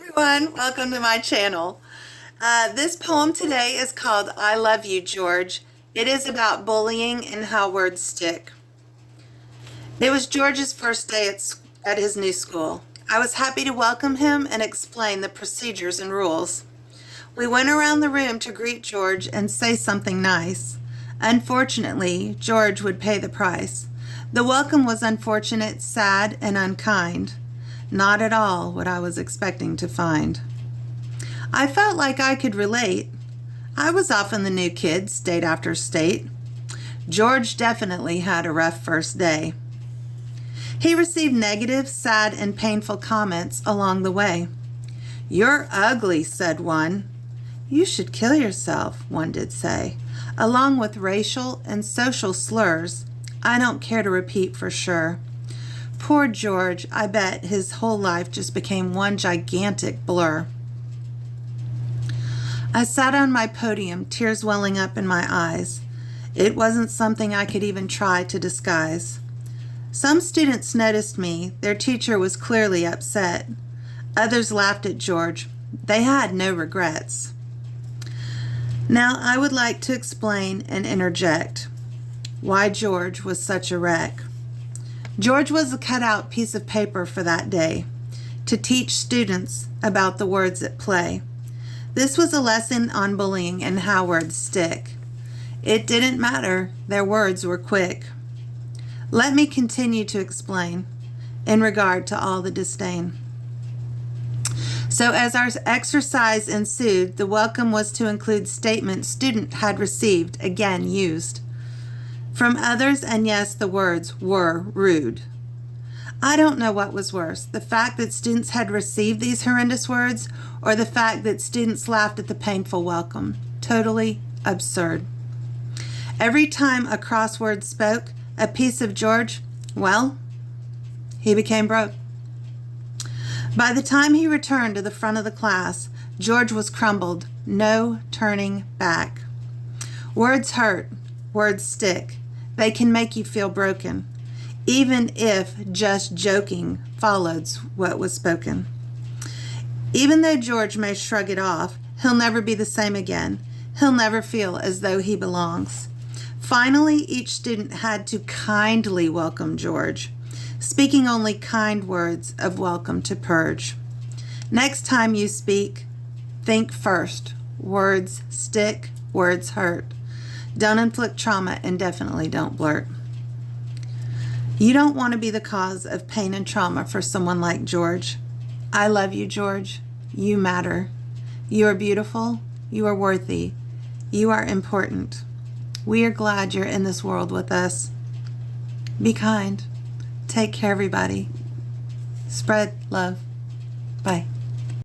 everyone, welcome to my channel. This poem today is called I Love You, George. It is about bullying and how words stick. It was George's first day at his new school. I was happy to welcome him and explain the procedures and rules. We went around the room to greet George and say something nice. Unfortunately, George would pay the price. The welcome was unfortunate, sad, and unkind. Not at all what I was expecting to find. I felt like I could relate. I was often the new kid, state after state. George definitely had a rough first day. He received negative, sad, and painful comments along the way. "You're ugly," said one. "You should kill yourself," one did say, along with racial and social slurs I don't care to repeat for sure. Poor George, I bet his whole life just became one gigantic blur. I sat on my podium, tears welling up in my eyes. It wasn't something I could even try to disguise. Some students noticed me. Their teacher was clearly upset. Others laughed at George. They had no regrets. Now I would like to explain and interject why George was such a wreck. George was a cutout piece of paper for that day, to teach students about the words at play. This was a lesson on bullying and how words stick. It didn't matter, their words were quick. Let me continue to explain in regard to all the disdain. So as our exercise ensued, the welcome was to include statements student had received, again used from others, and yes, the words were rude. I don't know what was worse, the fact that students had received these horrendous words or the fact that students laughed at the painful welcome. Totally absurd. Every time a crossword spoke, a piece of George, well, he became broke. By the time he returned to the front of the class, George was crumbled, no turning back. Words hurt, words stick. They can make you feel broken, even if just joking followed what was spoken. Even though George may shrug it off, he'll never be the same again. He'll never feel as though he belongs. Finally, each student had to kindly welcome George, speaking only kind words of welcome to purge. Next time you speak, think first. Words stick, words hurt. Don't inflict trauma, and definitely don't blurt. You don't want to be the cause of pain and trauma for someone like George. I love you, George. You matter. You are beautiful. You are worthy. You are important. We are glad you're in this world with us. Be kind. Take care, everybody. Spread love. Bye.